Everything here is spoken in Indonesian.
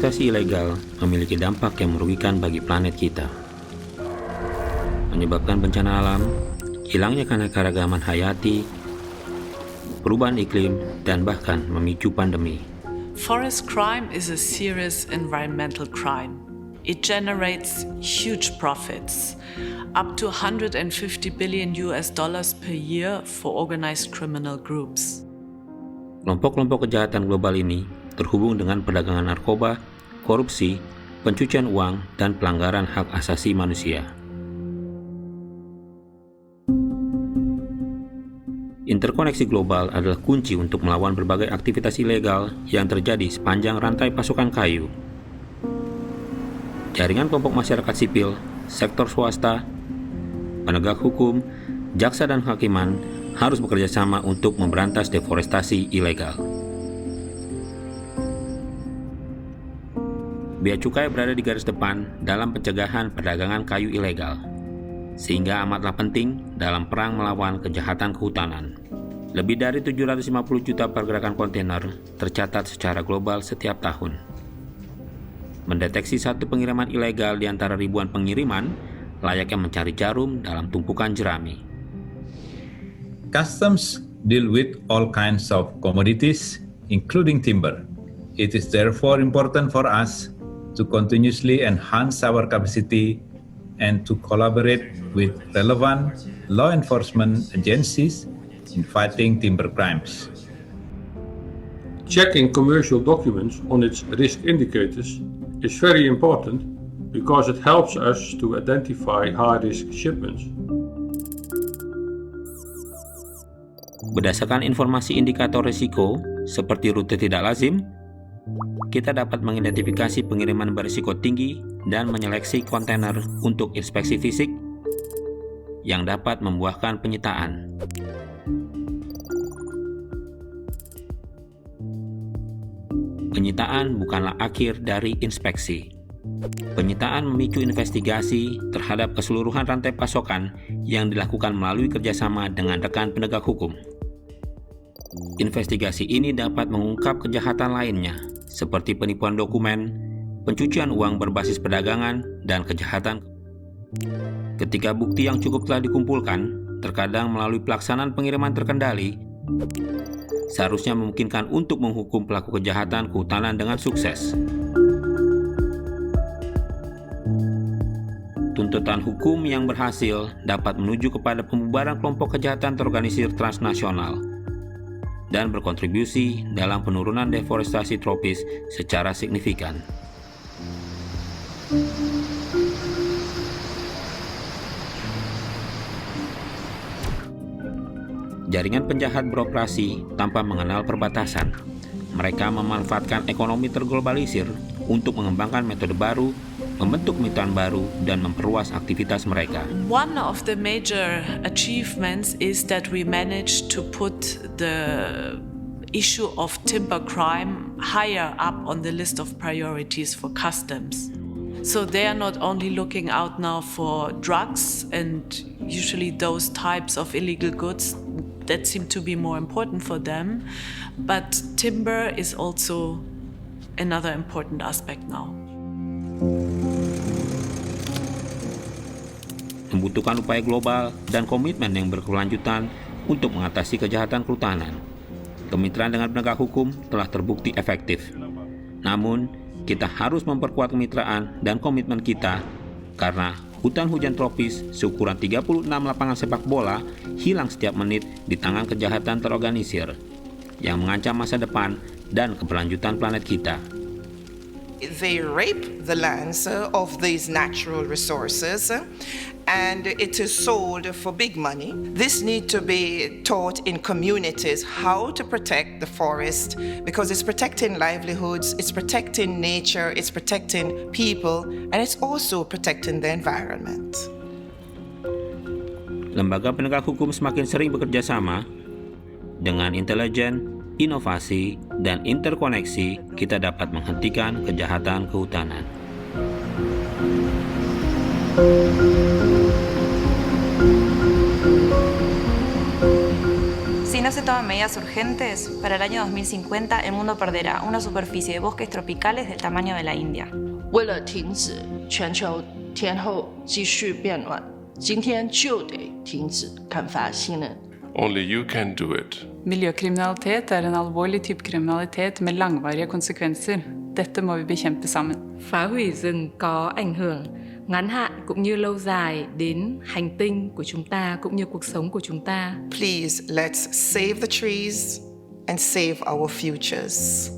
Deforestasi ilegal memiliki dampak yang merugikan bagi planet kita. Menyebabkan bencana alam, hilangnya keanekaragaman hayati, perubahan iklim, dan bahkan memicu pandemi. Forest crime is a serious environmental crime. It generates huge profits, up to $150 billion per year for organized criminal groups. Kelompok-kelompok kejahatan global ini terhubung dengan perdagangan narkoba, korupsi, pencucian uang, dan pelanggaran hak asasi manusia. Interkoneksi global adalah kunci untuk melawan berbagai aktivitas ilegal yang terjadi sepanjang rantai pasokan kayu. Jaringan kelompok masyarakat sipil, sektor swasta, penegak hukum, jaksa dan hakiman harus bekerja sama untuk memberantas deforestasi ilegal. Bea cukai berada di garis depan dalam pencegahan perdagangan kayu ilegal, sehingga amatlah penting dalam perang melawan kejahatan kehutanan. Lebih dari 750 juta pergerakan kontainer tercatat secara global setiap tahun. Mendeteksi satu pengiriman ilegal di antara ribuan pengiriman, layaknya mencari jarum dalam tumpukan jerami. Customs deal with all kinds of commodities, including timber. It is therefore important for us to continuously enhance our capacity and to collaborate with relevant law enforcement agencies in fighting timber crimes. Checking commercial documents on its risk indicators is very important because it helps us to identify high-risk shipments. Berdasarkan informasi indikator risiko seperti rute tidak lazim, kita dapat mengidentifikasi pengiriman berisiko tinggi dan menyeleksi kontainer untuk inspeksi fisik yang dapat membuahkan penyitaan. Penyitaan bukanlah akhir dari inspeksi. Penyitaan memicu investigasi terhadap keseluruhan rantai pasokan yang dilakukan melalui kerjasama dengan rekan penegak hukum. Investigasi ini dapat mengungkap kejahatan lainnya, seperti penipuan dokumen, pencucian uang berbasis perdagangan, dan kejahatan. Ketika bukti yang cukup telah dikumpulkan, terkadang melalui pelaksanaan pengiriman terkendali, seharusnya memungkinkan untuk menghukum pelaku kejahatan kehutanan dengan sukses. Tuntutan hukum yang berhasil dapat menuju kepada pembubaran kelompok kejahatan terorganisir transnasional dan berkontribusi dalam penurunan deforestasi tropis secara signifikan. Jaringan penjahat beroperasi tanpa mengenal perbatasan. Mereka memanfaatkan ekonomi terglobalisir untuk mengembangkan metode baru, membentuk kemitraan baru, dan memperluas aktivitas mereka. One of the major achievements is that we managed to put the issue of timber crime higher up on the list of priorities for customs. So they are not only looking out now for drugs and usually those types of illegal goods that seem to be more important for them, but timber is also another important aspect now. Membutuhkan upaya global dan komitmen yang berkelanjutan untuk mengatasi kejahatan kehutanan. Kemitraan dengan penegak hukum telah terbukti efektif. Namun, kita harus memperkuat kemitraan dan komitmen kita karena hutan hujan tropis seukuran 36 lapangan sepak bola hilang setiap menit di tangan kejahatan terorganisir yang mengancam masa depan dan keberlanjutan planet kita. They rape the lands of these natural resources and it is sold for big money. This needs to be taught in communities how to protect the forest because it's protecting livelihoods, it's protecting nature, it's protecting people, and it's also protecting the environment. Lembaga penegak hukum semakin sering bekerja sama. Dengan intelijen, inovasi, dan interkoneksi, kita dapat menghentikan kejahatan kehutanan. se toman medidas urgentes, para el año 2050 el mundo perderá una superficie de bosques tropicales del tamaño de la India. 为了停止全球天候继续变暖，今天就得停止砍伐新能。 Only you can do it. Miljøkriminalitet er en alvorlig type kriminalitet med langvarige konsekvenser. Dette må vi bekjempe sammen. Phá hủy rừng có ảnh hưởng ngắn hạn cũng như lâu dài đến hành tinh của chúng ta cũng như cuộc sống của chúng ta. Please, let's save the trees and save our futures.